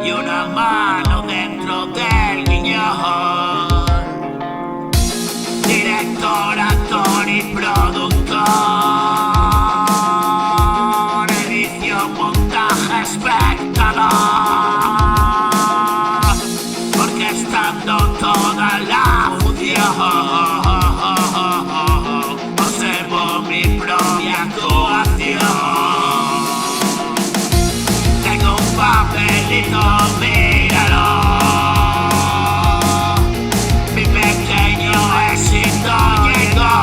y una mano dentro del guiñón. Director, actor y productor, edición, montaje, espectador, orquestando toda la función. Observo mi propia actuación. Tengo un papelito, míralo, mi pequeño éxito llegó.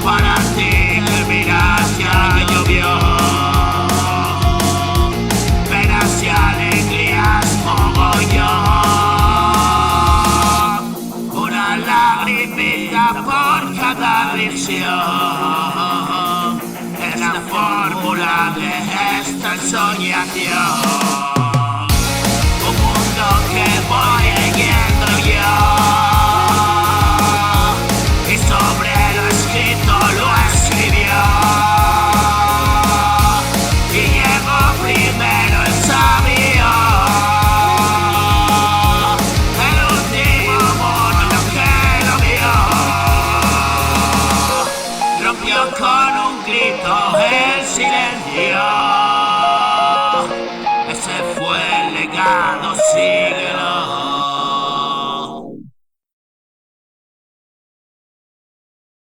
Para ti que miras ya llovió, penas y alegrías mogollón, una lagrimita por cada visión. Es la fórmula de esta ensoñación, un mundo que voy leyendo yo, y sobre lo escrito lo escribió, y llegó primero el sabio, el último mono que lo vio, rompió con un grito el silencio.